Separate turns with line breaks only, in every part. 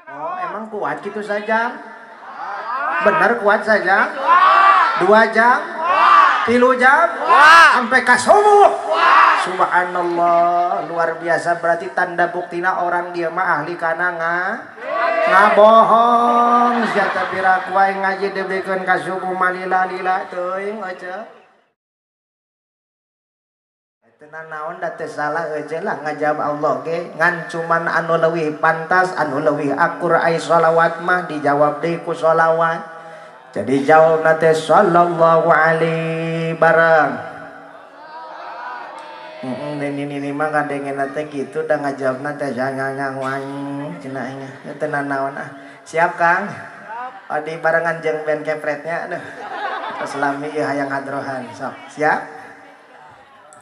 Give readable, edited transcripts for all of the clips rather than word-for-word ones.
Oh, emang kuat gitu saja? Benar kuat saja? 2 jam? 3 jam? Sampai ke subuh? Subhanallah, luar biasa. Berarti tanda buktina orang dia mah ahli kana ngabohong. Siapa pira kuai ngaji dibikeun ka subuh malila-lila teuing aja. Tenan naon da teu salah eueuh lah ngajawab Allah ge ngan cuman anu leuwih pantas anu leuwih akur ai shalawat mah dijawab deui ku shalawat. Jadi jawabna teh sallallahu alaihi bareng. Ini mah kadengena teh kitu da ngajawabna teh jangan cenah nya tenan naon ah. Siap Kang? Adi barengan jeung band kepretnya aduh. Islami ieu hayang hadrohan sok. Siap?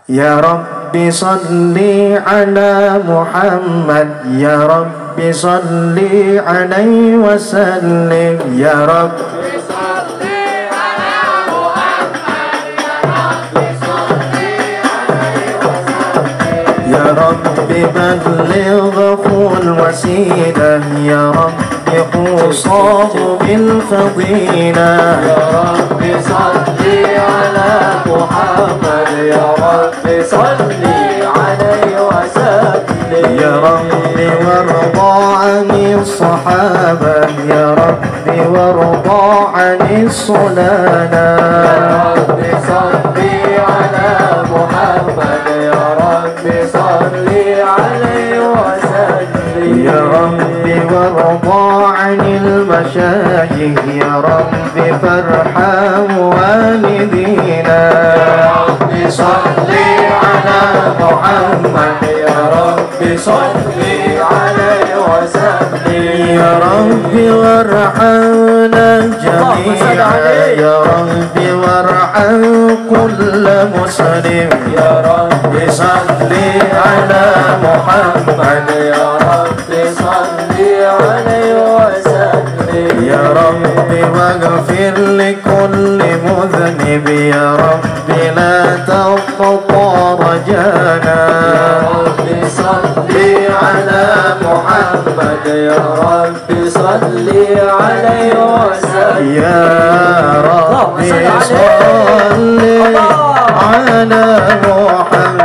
Ya Rabbi salli ala Muhammad, Ya Rabbi salli alaihi wasallim, Ya Rabbi salli ala Muhammad, Ya Rabbi salli alaihi wasallim, Ya Rabbi ballighul wasilah, Ya Rabbi qusahu bil fadilah, Ya Rabbi salli ala Muhammad, Ya Rabbi salli alaihi wasallim, Ya Rabbi warda 'anil sahabah, Ya Rabbi warda 'anil sulana, Ya Rabbi salli ala Muhammad, Ya Rabbi salli alaihi wasallim, Ya Rabbi warda 'anil masyayikh, Ya Rabbi farham walidina, salli ala Muhammad, Ya Rabbi salli alaihi wasallim, Ya Rabbi warhamna jami'an, Ya Rabbi warham kulla muslim, Ya Rabbi salli ala Muhammad, Ya Rabbi salli alaihi wasallim, Ya Rabbi waghfir likulli mudhnib, Ya Rabbi la تقطع رجانا, يا رب صل على محمد, يا رب صل عليه وسلم, يا رب صل على محمد,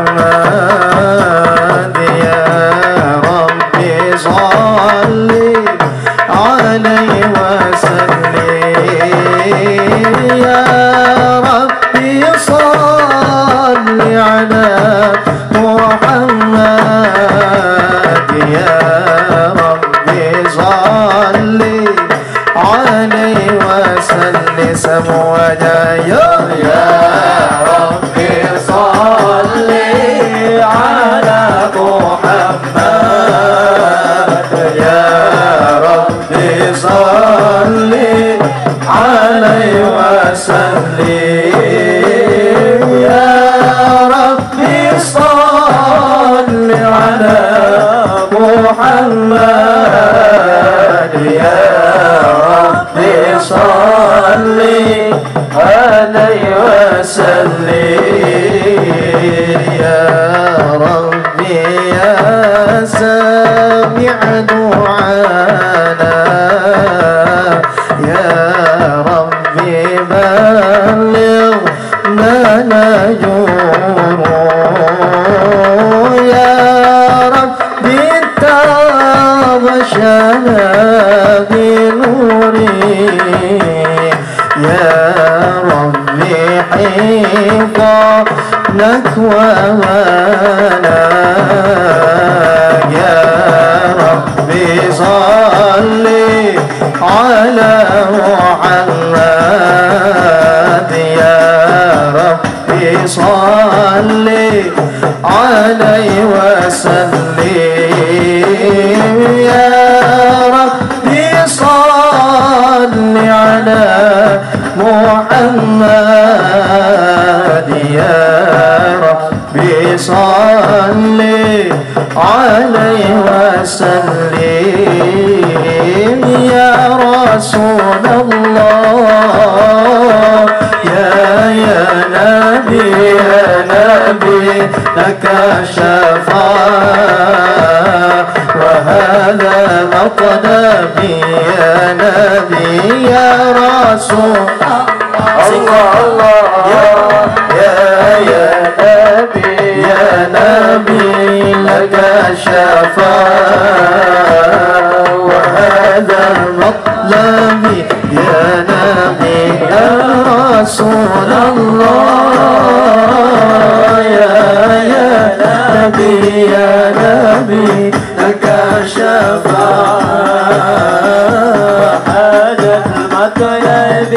يا رب صل عليه وسلم, يا رب صل على محمد, يا ربي صل عليه وسلم سمونا يا ربي صل على محمد, يا ربي صل عليه وسلم, محمد, يا ربي صل عليه وسلم, يا ربي يا سامع دعانا, يا ربي بلغ ما نجور, يا ربي تغشنا بنوري, يا ربي حفظنك ووانا, يا ربي صل على محمد, يا ربي صل عليه وسلم, يا ربي صل على محمد, يا ربي صل عليه وسلم, يا رسول الله, يا نبي لك شفاعة, وهذا سلام قدمي يا نبي يا رسول الله يا نبي يا نبي لك شفاعة وهذا المطلب يا نبي يا رسول الله يا نبي يا نبي لك شفاعة هذا المطلب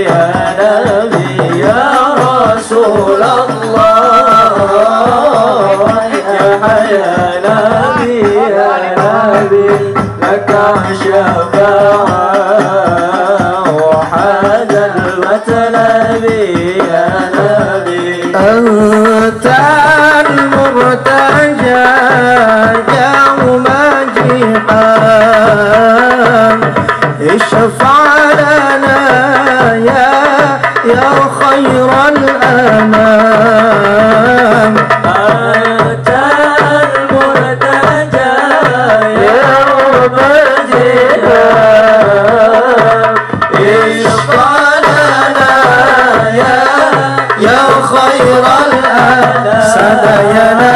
يا نبي يا رسول الله يا نبي لك شفاعة وهذا المطلب يا نبي أنت المرتجى يوم جهاد اشفع لنا يا خير الأنام أنت المرتجى يوم جهاد اشفع لنا يا خير الأنام سدينا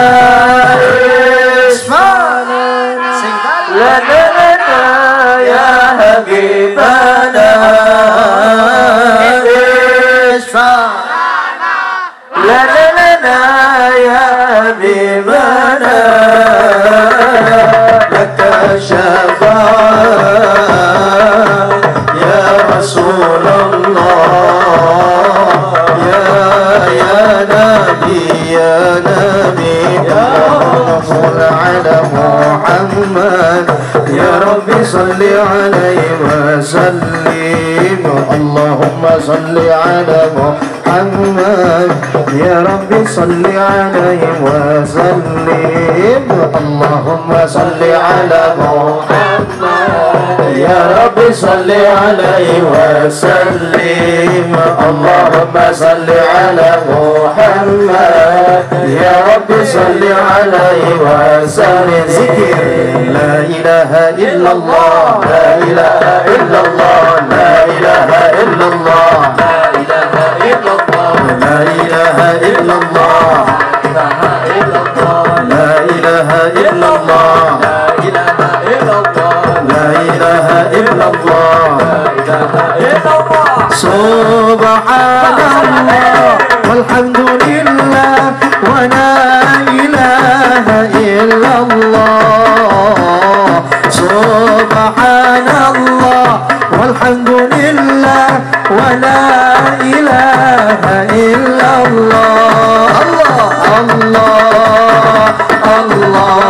اشفع لنا يا حبيبنا اشفع لنا يا حبيبنا لك شفاعة يا رسول الله يا نبي يا صل على محمد يا ربي صل عليه وسلم اللهم صل على محمد يا ربي صل عليه وسلم اللهم صل على محمد يا ربي صل عليه وسلم اللهم صل على محمد يا ربي صل عليه وسلم ذكر لا إله إلا الله لا إله إلا الله لا إله إلا الله لا إله إلا الله لا إله إلا الله لا إله إلا الله سبحان الله والحمد لله ولا إله إلا الله سبحان الله والحمد لله ولا إله إلا الله الله الله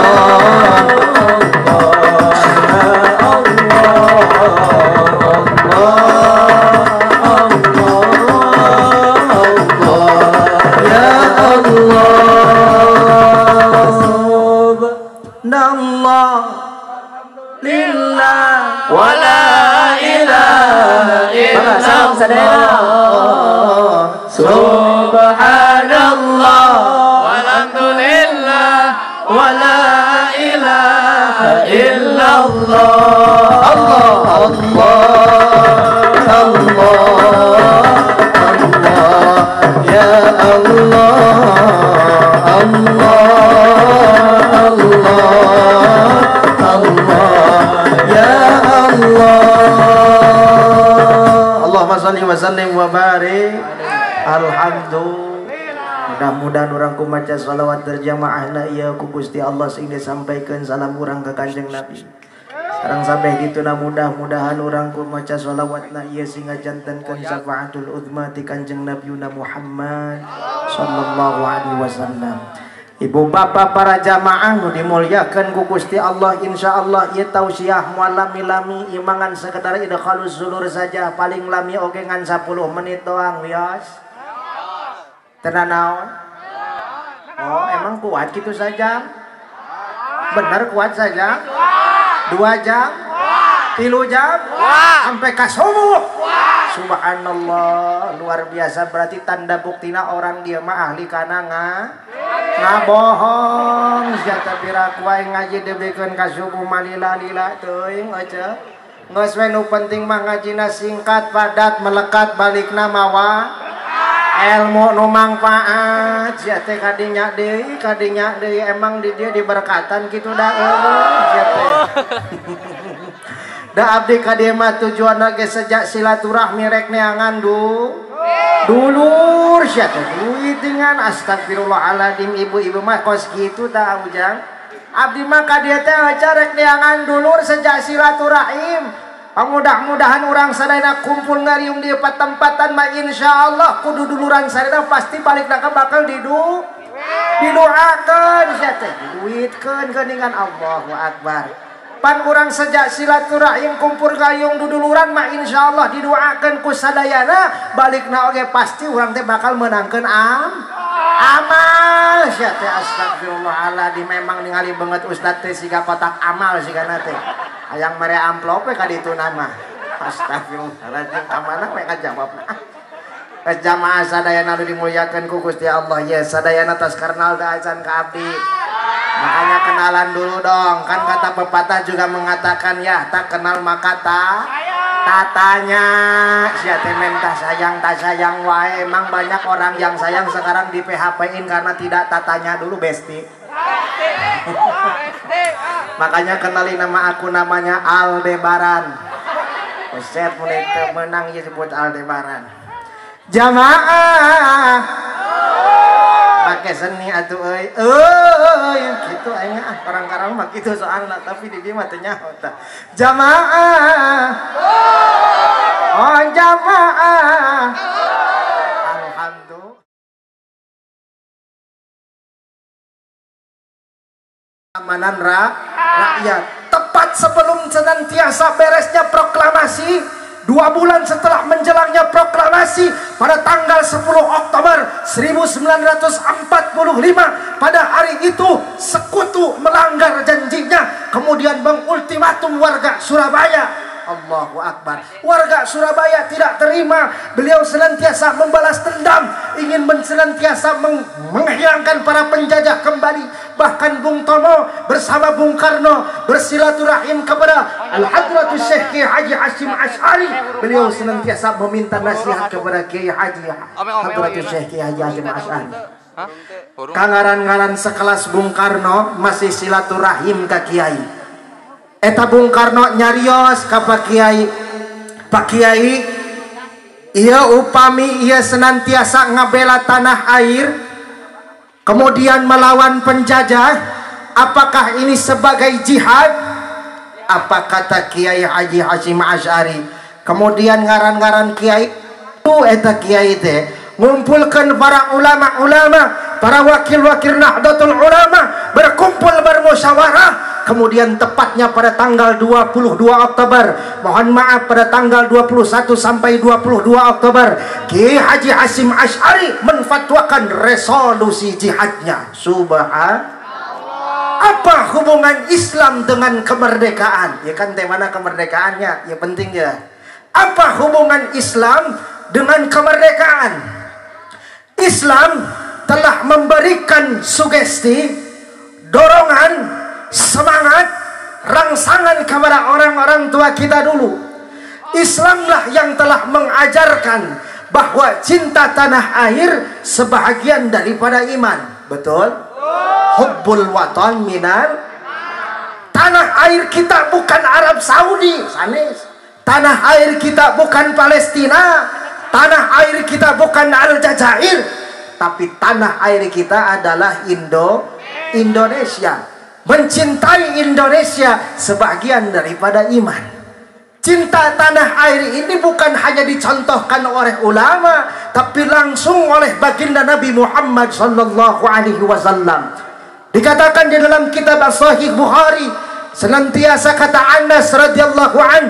Subhanallah walhamdulillah wala ilaha illallah Allah Allah Allah Allah ya Allah Allah Allah Allah ya Allah Allahumma shalli wa sallim wa barik alhamdulillah. Mudah-mudahan orang ku maca salawat berjamaah na iya ku Gusti Allah sehingga sampaikan salam urang ke Kanjeng Nabi. Sareng sampai gitu na mudah-mudahan orang ku maca salawat na iya sehingga jantankeun syafaatul uzma ti Kanjeng Nabi Muhammad sallallahu alaihi wasallam. Ibu bapak para jamaah nu dimuliakeun ku Gusti Allah, insyaallah ieu tausiah moal lami-lami imangan sekedar idkhalus zulur saja, paling lami oge ngan 10 menit doang wios. Tenan naon? Oh, emang kuat gitu saja? Benar kuat saja? 2 jam? 3 jam? Sampai ka subuh? Subhanallah, luar biasa. Berarti tanda buktina orang dia mah ahli kana ngabohong jata pirak wae ngaji debikeun ka subuh malila-lila teuing aja geus we nu penting mah ngajina singkat padat melekat balikna mawa ilmu nu mangpaat sia teh kadinya deui emang di dia diberkatan kitu da sia teh da abdi ka dieu mah tujuanna ge sejak silaturahmi rek neangan dulur sia teh duit dengan astagfirullahaladzim ibu-ibu mah kos gitu tah ujang abdi mah ka dieu teh carek neangan dulur sejak silaturahim. Mudah-mudahan orang sadayana kumpul ngariung di tempatan mah insyaallah kudu duluran sadayana pasti balik naka bakal didoakeun sia teh diduitkeun geuningan Allahu Akbar. Pan urang sejak silaturahim kumpul gayung duduluran mah insyaallah didoakeun ku sadayana balikna oge pasti urang teh bakal menangkeun amal sia teh astagfirullahaladzim memang ningali banget ustad teh siga kotak amal sigana teh hayang mere amplop we ka ditu nama astagfirullahaladzim ka mana we kajawabna jamaah sadayana nu dimuliakeun ku Gusti Allah ya sadayana tos karnal da azan ka abdi makanya kenalan dulu dong kan kata pepatah juga mengatakan ya tak kenal maka tatanya sia teh mentah sayang tak sayang wae emang banyak orang yang sayang sekarang di PHP-in karena tidak tatanya dulu besti makanya kenali nama aku namanya Aldebaran Ustaz mulai menang ya sebut Aldebaran jamaah pakai seni atuh euy kitu aing karang-karang mah kitu soalna tapi di dieu mah teu nyaho tah jamaah oh jamaah alhamdulillah amanan rakyat tepat sebelum senantiasa beresnya proklamasi 2 bulan setelah menjelangnya proklamasi pada tanggal 10 Oktober 1945 pada hari itu sekutu melanggar janjinya kemudian mengultimatum warga Surabaya. Allahu Akbar. Warga Surabaya tidak terima. Beliau senantiasa membalas dendam, ingin senantiasa menghilangkan para penjajah kembali. Bahkan Bung Tomo bersama Bung Karno bersilaturahim kepada Al-Hadratus Syekh Kiai Haji Hasyim Asy'ari. Beliau senantiasa meminta nasihat kepada Kiai Haji Hadratus Syekh Kiai Haji Hasyim Asy'ari. Kangaran-ngaran sekelas Bung Karno masih silaturahim ka Kiai. Eta Bung Karno nyarios ka Pak Kiai iya upami iya senantiasa ngabela tanah air kemudian melawan penjajah apakah ini sebagai jihad? Apa kata Kiai Haji Hasyim Asy'ari? Kemudian ngaran-ngaran Kiai itu eta Kiai teh ngumpulkan para ulama-ulama, para wakil-wakil Nahdlatul Ulama berkumpul bermusyawarah. Kemudian tepatnya pada tanggal 22 Oktober, mohon maaf pada tanggal 21 sampai 22 Oktober, Kiai Haji Hasyim Asy'ari menfatwakan resolusi jihadnya. Subhanallah. Apa hubungan Islam dengan kemerdekaan? Ya kan temana kemerdekaannya, ya penting ya. Apa hubungan Islam dengan kemerdekaan? Islam telah memberikan sugesti, dorongan, semangat, rangsangan kepada orang-orang tua kita dulu. Islamlah yang telah mengajarkan bahwa cinta tanah air sebahagian daripada iman. Betul? Hubbul watan minal. Tanah air kita bukan Arab Saudi, sanes. Tanah air kita bukan Palestina. Tanah air kita bukan Aljazair. Tapi tanah air kita adalah Indonesia. Mencintai Indonesia sebagian daripada iman. Cinta tanah air ini bukan hanya dicontohkan oleh ulama, tapi langsung oleh baginda Nabi Muhammad sallallahu alaihi wasallam. Dikatakan di dalam kitab Sahih Bukhari, senantiasa kata Anas radhiyallahu an,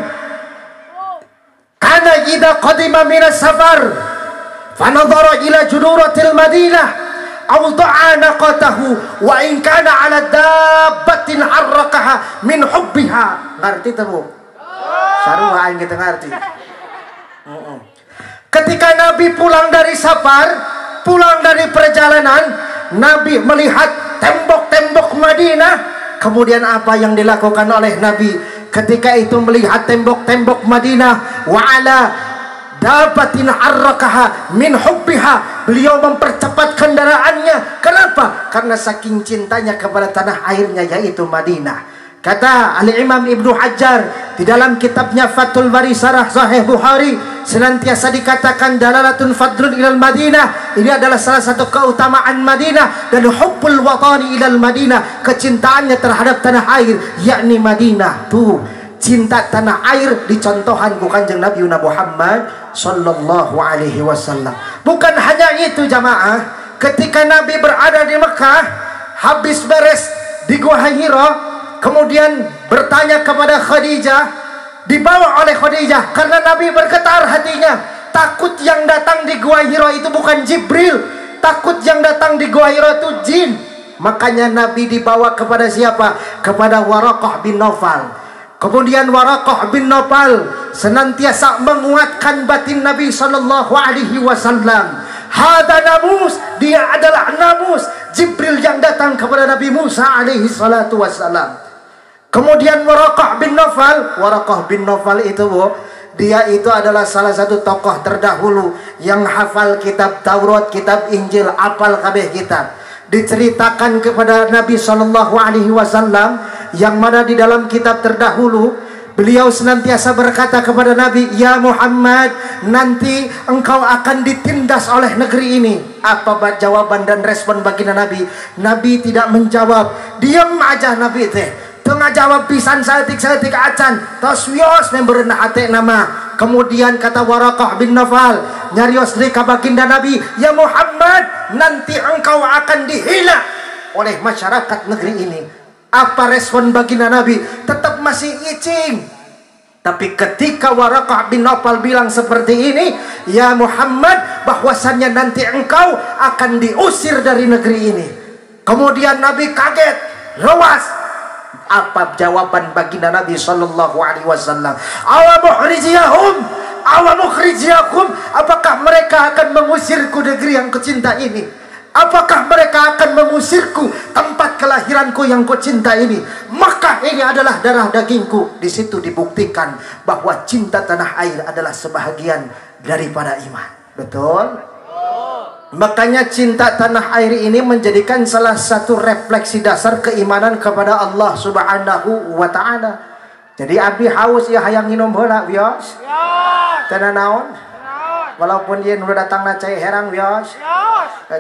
kana idza qadima min as-safar fa nadhara ila juduratil Madinah awda'a naqatahu wa in kana 'ala dabbatin harrakaha min hubbiha. Ngerti tahu? Saruha aing kita ngerti. Ketika Nabi pulang dari safar, pulang dari perjalanan, Nabi melihat tembok-tembok Madinah. Kemudian apa yang dilakukan oleh Nabi ketika itu melihat tembok-tembok Madinah? Wa'ala dapatin arrakaha min hubbiha, beliau mempercepat kendaraannya. Kenapa? Karena saking cintanya kepada tanah airnya, yaitu Madinah. Kata Al-Imam Ibnu Hajar di dalam kitabnya Fathul Bari Syarah Sahih Bukhari, senantiasa dikatakan dalalatun fadlun ilal Madinah. Ini adalah salah satu keutamaan Madinah. Dan hubbul watani ilal Madinah, kecintaannya terhadap tanah air, yakni Madinah. Tuh, cinta tanah air dicontohkan ku Kanjeng Nabi Muhammad sallallahu alaihi wasallam. Bukan hanya itu jamaah, ketika Nabi berada di Mekah, habis beres di Gua Hira, kemudian bertanya kepada Khadijah, dibawa oleh Khadijah karena Nabi bergetar hatinya. Takut yang datang di Gua Hira itu bukan Jibril, takut yang datang di Gua Hira itu jin. Makanya Nabi dibawa kepada siapa? Kepada Waraqah bin Naufal. Kemudian Waraqah bin Naufal senantiasa menguatkan batin Nabi sallallahu alaihi wasallam. Hada namus, dia adalah namus Jibril yang datang kepada Nabi Musa alaihi salatu wassalam. Kemudian Waraqah bin Naufal itu, dia itu adalah salah satu tokoh terdahulu yang hafal kitab Taurat, kitab Injil, apal kabeh kitab. Diceritakan kepada Nabi sallallahu alaihi wasallam, yang mana di dalam kitab terdahulu beliau senantiasa berkata kepada Nabi, "Ya Muhammad, nanti engkau akan ditindas oleh negeri ini." Apa jawaban dan respon baginda Nabi? Nabi tidak menjawab, diam aja Nabi teh. Tengah jawab pisan seetik-seetik acan, tos wios memberenah hati nama. Kemudian kata Waraqah bin Naufal, nyarios deui ka baginda Nabi, "Ya Muhammad, nanti engkau akan dihina oleh masyarakat negeri ini." Apa respon baginda Nabi? Tetap masih icing. Tapi ketika Waraqah bin Naufal bilang seperti ini, "Ya Muhammad, bahwasannya nanti engkau akan diusir dari negeri ini." Kemudian Nabi kaget, lewas. Apa jawaban baginda Nabi sallallahu alaihi wasallam? Awamukhrijiyakum, apakah mereka akan mengusirku negeri yang kucinta ini? Apakah mereka akan mengusirku tempat kelahiranku yang kucinta ini? Maka ini adalah darah dagingku. Di situ dibuktikan bahwa cinta tanah air adalah sebahagian daripada iman. Betul? Makanya cinta tanah air ini menjadikan salah satu refleksi dasar keimanan kepada Allah Subhanahu wa ta'ala. Jadi abdi haus ya hayang minum heula wios. Tenan naon? Walaupun dia udah datang na cai herang wios.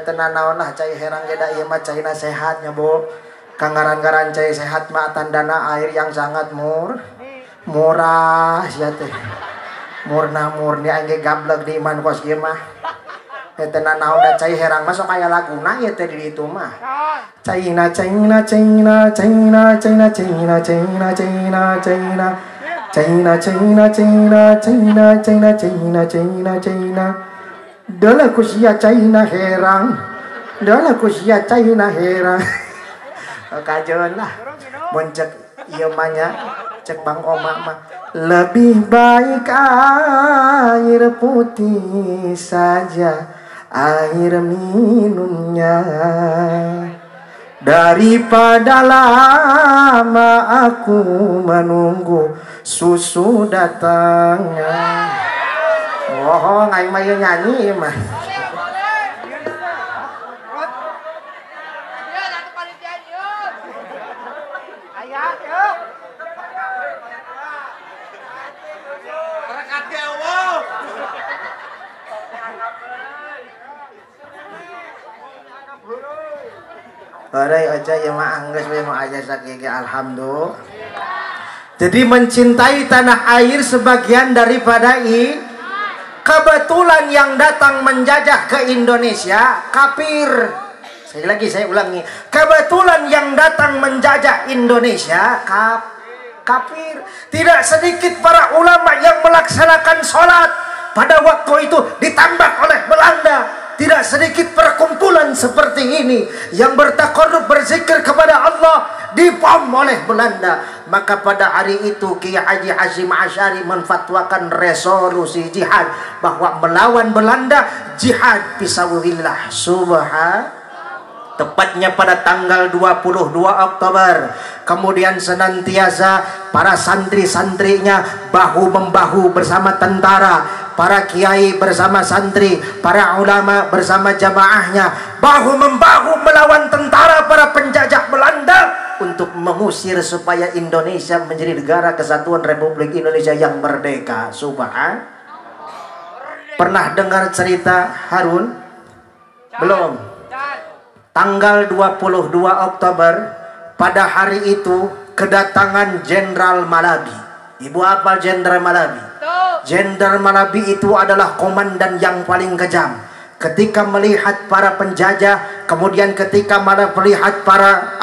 Tenan naon lah cai herang ge da ieu mah caina sehat nya, Bu. Kanggaran-garan cai sehat mah tandana air yang sangat murah sia teh. Murni angge gablek di iman kos ieu mah. Tenan naon da cai herang masuk aya laguna ieu teh di ditu mah. Caina Caina Caina Caina Caina Caina Caina Caina Caina Caina Caina Caina Caina Caina Caina Caina Caina Dala kusia Caina herang. Dala kusia Caina herang. Kajeun lah. Mun cek ieu mah nya cek Bang Oma mah lebih baik air putih saja air minumnya daripada lama aku menunggu susu datangnya. Oh, ngai mah nyanyi mah. Barai aja ya mah angges we nu aja sakege alhamdulillah. Jadi mencintai tanah air sebagian daripada kebetulan yang datang menjajah ke Indonesia kafir. Sekali lagi saya ulangi, kebetulan yang datang menjajah Indonesia kafir. Tidak sedikit para ulama yang melaksanakan sholat pada waktu itu ditambah oleh Belanda. Tidak sedikit perkumpulan seperti ini yang bertakarrub berzikir kepada Allah dibom oleh Belanda. Maka pada hari itu Kiai Haji Hasyim Asy'ari menfatwakan resolusi jihad, bahwa melawan Belanda jihad fisabilillah. Subhanallah. tepatnya pada tanggal 22 Oktober. Kemudian senantiasa para santri-santrinya bahu-membahu bersama tentara, para kiai bersama santri, para ulama bersama jamaahnya, bahu-membahu melawan tentara para penjajah Belanda untuk mengusir supaya Indonesia menjadi negara kesatuan Republik Indonesia yang merdeka. Subhan. Pernah dengar cerita Harun? Belum. Tanggal 22 Oktober, pada hari itu kedatangan Jenderal Malabi. Ibu hafal Jenderal Malabi? Jenderal Malabi itu adalah komandan yang paling kejam. Ketika melihat para penjajah, kemudian ketika melihat para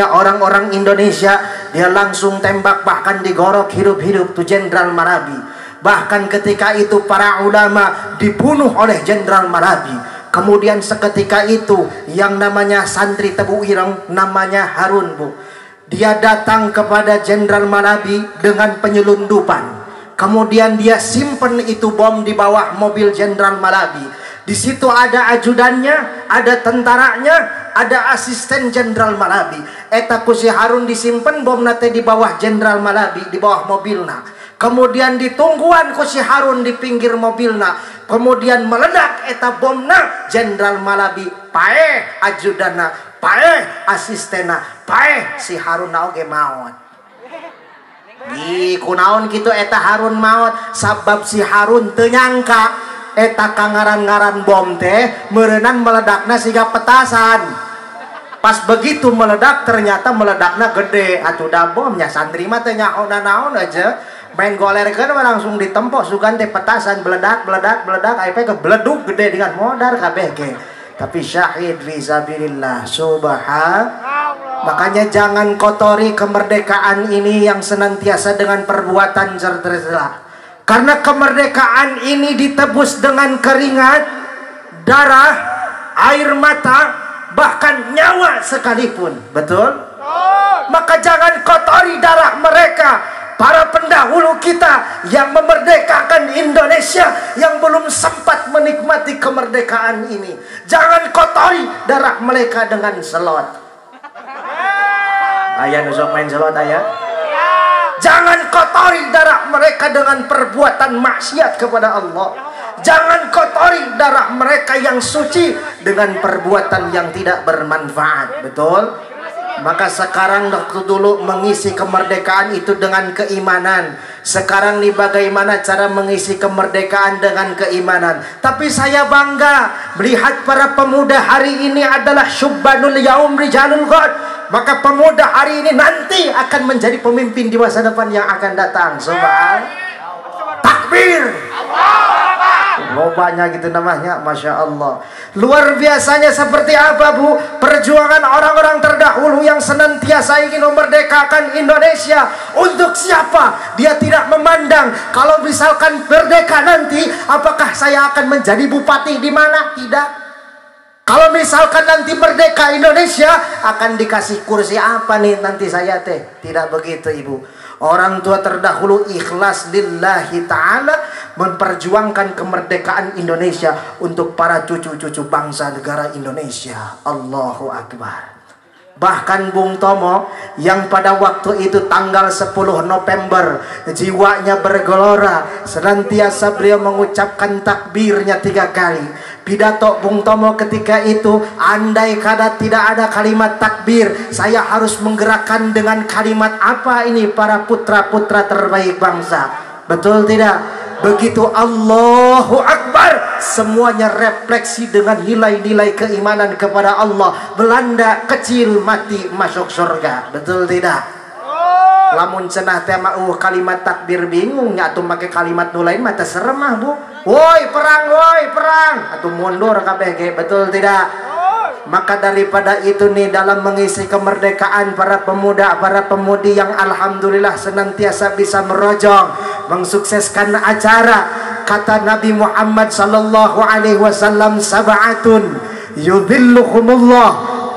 orang-orang Indonesia, dia langsung tembak, bahkan digorok hidup-hidup tuh Jenderal Malabi. Bahkan ketika itu para ulama dibunuh oleh Jenderal Malabi. Kemudian seketika itu yang namanya santri Tebu Ireng, namanya Harun, Bu, dia datang kepada Jenderal Malabi dengan penyelundupan. Kemudian dia simpen itu bom di bawah mobil Jenderal Malabi. Di situ ada ajudannya, ada tentaranya, ada asisten Jenderal Malabi. Eta ku si Harun disimpen bom nate di bawah Jenderal Malabi, di bawah mobilna. Kemudian ditungguan ku si Harun di pinggir mobilna. Kemudian meledak eta bomna. Jenderal Malabi pae ajudana, pae asistena, pae si Harun oge maot. Di kunaon kitu eta Harun maot, sabab si Harun teu nyangka eta kangaran-ngaran bom teh meureunana meledakna siga petasan. Pas begitu meledak ternyata meledakna gede. Atuh da bomnya santri mah teh nyaho-naon aja. Main golerkeun langsung ditempok sugan teh petasan beledak ayeuna ke beleduk gede dengan modar kabeh ge. Tapi syahid fisabilillah. Subhanallah. Makanya jangan kotori kemerdekaan ini yang senantiasa dengan perbuatan tercela. Karena kemerdekaan ini ditebus dengan keringat, darah, air mata, bahkan nyawa sekalipun. Betul? Maka jangan kotori darah mereka, para pendahulu kita yang memerdekakan Indonesia, yang belum sempat menikmati kemerdekaan ini. Jangan kotori darah mereka dengan selot. Ayah nusuk main selot ayah. Jangan kotori darah mereka dengan perbuatan maksiat kepada Allah. Jangan kotori darah mereka yang suci dengan perbuatan yang tidak bermanfaat. Betul? Maka sekarang waktu dulu mengisi kemerdekaan itu dengan keimanan. Sekarang nih bagaimana cara mengisi kemerdekaan dengan keimanan. Tapi saya bangga melihat para pemuda hari ini adalah syubbanul yaum rijalul ghad. Maka pemuda hari ini nanti akan menjadi pemimpin di masa depan yang akan datang. Subhan. Takbir. Lobanya gitu namanya, Masya Allah. Luar biasanya seperti apa, Bu? Perjuangan orang-orang terdahulu yang senantiasa ingin memerdekakan Indonesia. Untuk siapa? Dia tidak memandang kalau misalkan merdeka nanti, apakah saya akan menjadi bupati di mana? Tidak. Kalau misalkan nanti merdeka Indonesia, akan dikasih kursi apa nih nanti saya teh? Tidak begitu, Ibu. Orang tua terdahulu ikhlas lillahi ta'ala memperjuangkan kemerdekaan Indonesia untuk para cucu-cucu bangsa negara Indonesia. Allahu Akbar. Bahkan Bung Tomo yang pada waktu itu tanggal 10 November jiwanya bergelora, senantiasa beliau mengucapkan takbirnya 3 kali. Pidato Bung Tomo ketika itu, andai kata tidak ada kalimat takbir, saya harus menggerakkan dengan kalimat apa ini para putra-putra terbaik bangsa. Betul tidak? Begitu Allahu Akbar, semuanya refleksi dengan nilai-nilai keimanan kepada Allah. Belanda kecil mati masuk surga. Betul tidak? Lamun cenah tema kalimat takbir bingung atuh make kalimat nu lain mah teh serem mah, Bu. Woi perang, atuh mundur kabeh ge. Betul tidak? Maka daripada itu nih, dalam mengisi kemerdekaan para pemuda, para pemudi yang alhamdulillah senantiasa bisa merojong mensukseskan acara, kata Nabi Muhammad sallallahu alaihi wasallam, sab'atun yudhilluhumullah,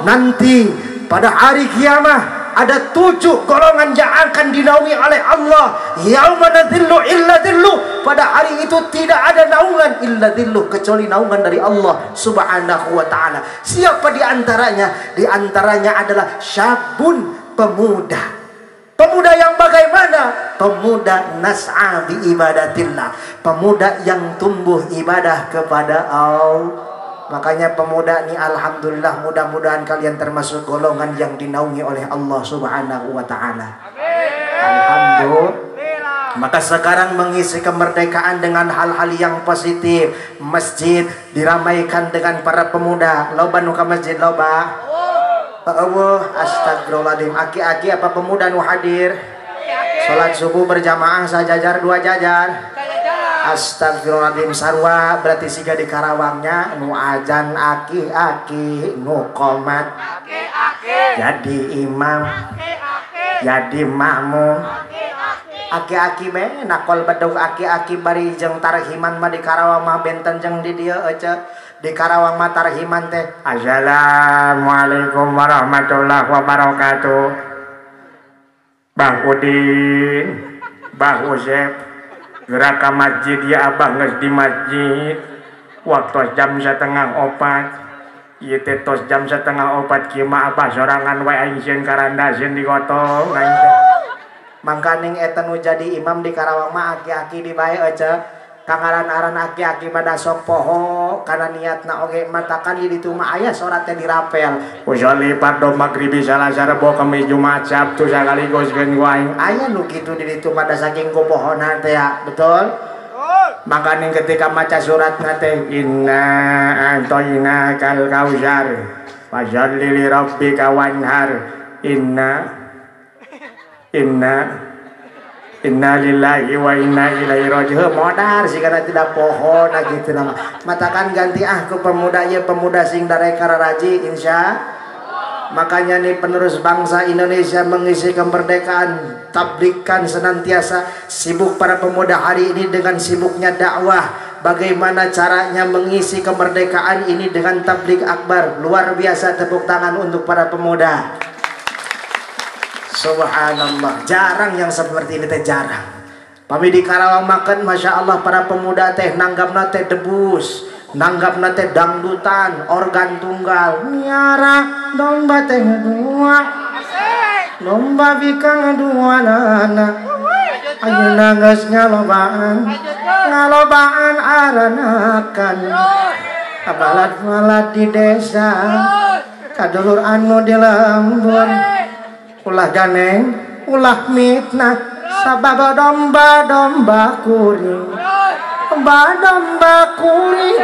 nanti pada hari kiamat ada 7 golongan yang akan dinaungi oleh Allah. Yauma nadhillu illa dhillu. Pada hari itu tidak ada naungan illa dhillu, kecuali naungan dari Allah Subhanahu wa taala. Siapa di antaranya? Di antaranya adalah syabun, pemuda. Pemuda yang bagaimana? Pemuda nas'a bi ibadatillah. Pemuda yang tumbuh ibadah kepada Allah. Makanya pemuda ini alhamdulillah, mudah-mudahan kalian termasuk golongan yang dinaungi oleh Allah Subhanahu wa taala. Alhamdulillah. Maka sekarang mengisi kemerdekaan dengan hal-hal yang positif. Masjid diramaikan dengan para pemuda. Loba nu ka masjid loba. Astagfirullahaladzim. Aki-aki apa pemuda nu hadir? Salat subuh berjamaah sajajar 2 jajar. Astagfirullahaladzim. Sarwa berarti siga di Karawangnya nu ajan aki-aki, nu qomat jadi imam, jadi makmum. Aki-aki be nakol bedug aki-aki bari jeung tarhiman mah di Karawang mah benten jeung di dieu ece. Di Karawang mah tarhiman teh. Assalamualaikum warahmatullahi wabarakatuh. Bang Udin, Bang Usep, gerak ke masjid ya abah nges di masjid. Waktu jam 3:30 ieu teh tos jam 3:30 kieu mah abah sorangan wae aing sieun karandaseun di gotong aing teh. Mangkaning eta nu jadi imam di Karawang mah aki-aki di bae ece. Kangaran-aran aki-aki pada sok poho karena niatna oge matakan di ditu mah aya salat teh dirapel. Usolli fardhu maghribi salasar rebo kemis jumat sabtu sakaligus geun wae. Aya nu kitu di ditu pada saking kupohona teh ya, betul? Makanya ketika maca surat teh inna a'tayna kal kausar fasholli li rabbika wanhar inna lillahi wa inna ilaihi raji'un. Modar sih karena tidak pohon gitu nama. Matakan ganti ke pemuda ya, pemuda sing darek kararaji insya. Makanya nih penerus bangsa Indonesia mengisi kemerdekaan, tablikan senantiasa sibuk para pemuda hari ini dengan sibuknya dakwah. Bagaimana caranya mengisi kemerdekaan ini dengan tablik akbar. Luar biasa, tepuk tangan untuk para pemuda. Subhanallah, jarang yang seperti ini teh, jarang. Pami di Karawang makan, masya Allah para pemuda teh nanggapna teh debus, nanggapna teh dangdutan, organ tunggal, miara domba teh dua, domba bikang dua nana, ayo nangis ngalobaan aranakan, abalat-balat di desa, kadulur anu di lembur. Ulah ganeng, ulah mitnah, sabab domba kuring, domba kuring,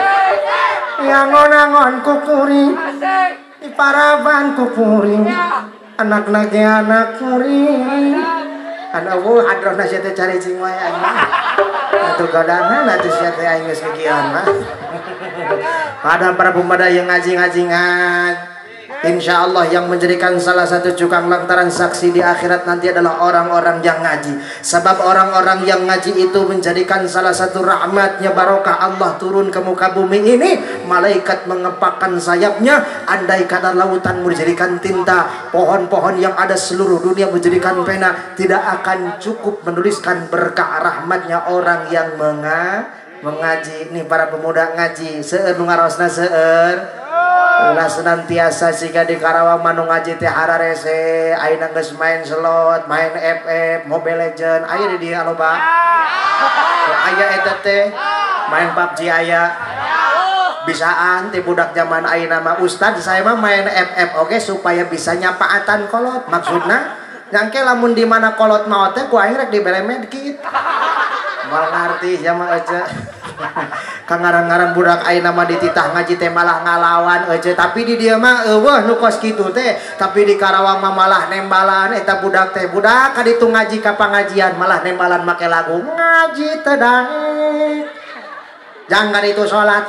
yang ngonangon kukuring, di paraban kukuring, anak lagi anak kuring, anak hadroh nasi teh cari cingway anak, atau gadangan atau siapa yang ingin sekian mah, ada para pemuda yang ngaji-ngajingan. Insya Allah yang menjadikan salah satu cukang lantaran saksi di akhirat nanti adalah orang-orang yang ngaji. Sebab orang-orang yang ngaji itu menjadikan salah satu rahmatnya barokah Allah turun ke muka bumi ini. Malaikat mengepakkan sayapnya. Andai kata lautan menjadikan tinta, pohon-pohon yang ada seluruh dunia menjadikan pena, tidak akan cukup menuliskan berkah rahmatnya orang yang mengaji. Nih para pemuda ngaji seueur nu ngarosna seueur. Ulah senantiasa siga di Karawang manu ngaji teh hararese, ayeuna geus main slot, main FF, Mobile Legend, aya di dieu loba. Aya eta teh main PUBG aya. Bisaan ti budak zaman ayeuna mah ustad saya mah main FF oke supaya bisa nyapaatan kolot. Maksudna nyangke lamun di mana kolot maot teh ku aing rek dibelemed kitu. Moal ngarti sama aja. Kangarang-ngarang budak ayeuna mah dititah ngaji teh malah ngalawan aja, tapi di dieu mah eueuh nu kos kitu teh, tapi di Karawang mah malah nembalan eta budak teh. Budak kaditu ngaji ka pangajian malah nembalan make lagu ngaji teh daek. Jangan itu salat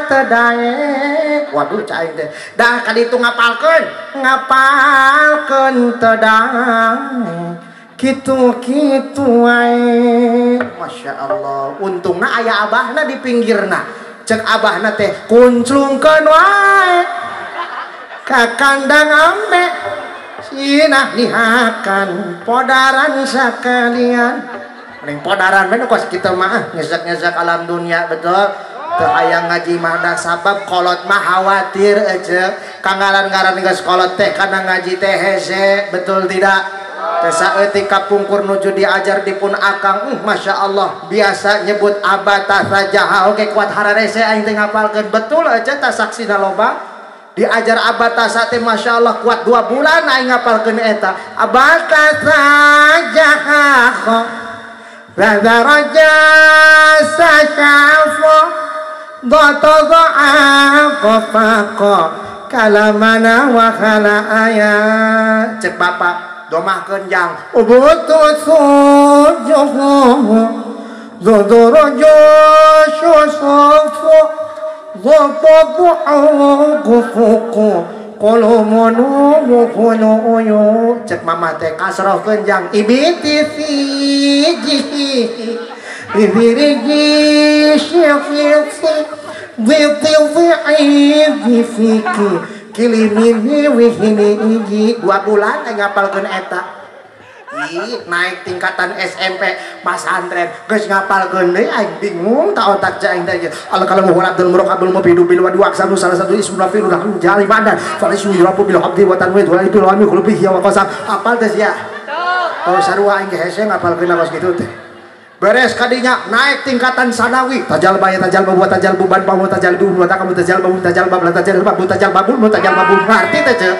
teh daek. Waduh cai teh. Dah kaditu ngapalkeun teh daek. Gitu wae. Masya Allah. Untungna aya abahna di pinggirna. Cek abahna teh kunclungkeun wae ka kandang ambe Sinah lihakan podaran sekalian. Mending podaran bener kos kita mah ngesak-ngesak alam dunia betul. Teu aya ngaji mah da sabab kolot mah khawatir aja. Kanggaran-garan geus kolot teh kana ngaji teh hese, betul tidak? Teu saeutik kapungkur nuju diajar dipun akang, masya Allah biasa nyebut abata saja oke kuat hararese aing teh ngapalkeun betul aja ta saksina loba. Diajar abatasa teh masya Allah kuat 2 bulan aing ngapalkeun eta abatasa jahakho la daraja sashafo dhatadha'afo faqo kalamana wa khala ayat cek bapak domahkeun jang ubutusujuhu dodorojo shosofo Gopokuku kolomonu mukono oyo cek mama teh kasroh kenjang ibiti fiji bibirigi syafisi witi fiki kilimini wihini iji 2 bulan ngapalkeun eta. Naik tingkatan SMP pasantren geus ngapalkeun deui aing bingung ta otak aing teh al kalamu wal abdul muraqabul mubidu bil wadi wa aksabu salah satu ismuna fi ruhul jali badan falisu yurabu bil abdi wa tanwid wa bil wami qulubi ya wa qasam apal teh sia oh sarua aing hese ngapalkeun kos kitu teh beres kadinya naik tingkatan sanawi tajal baya tajal babu tajal buban babu tajal bu kamu tajal babu tajal babla tajal babu tajal babu ngarti teh ce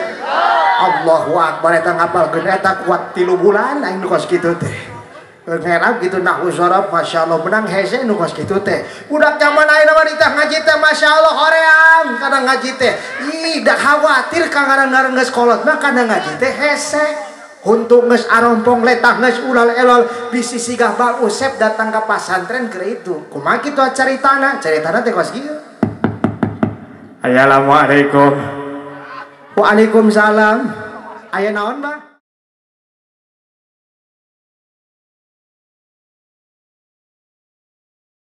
Allahu Akbar eta ngapalkeun eta kuat 3 bulan aing nu kos kitu teh. Ngerap gitu nahwu sorab masyaallah menang hese nu kos kitu teh. Budak zaman ayeuna mah ditah ngaji teh masyaallah hoream kadang ngaji teh. Ih da khawatir kangarang-garang geus kolot mah kadang ngaji teh hese. Untuk geus arompong letah geus ulal elol bisi sigah bal usep datang ka pasantren keur itu. Kumaha kitu caritana? Caritana teh kos kieu. Assalamualaikum. Waalaikumsalam. Aya naon, Bang?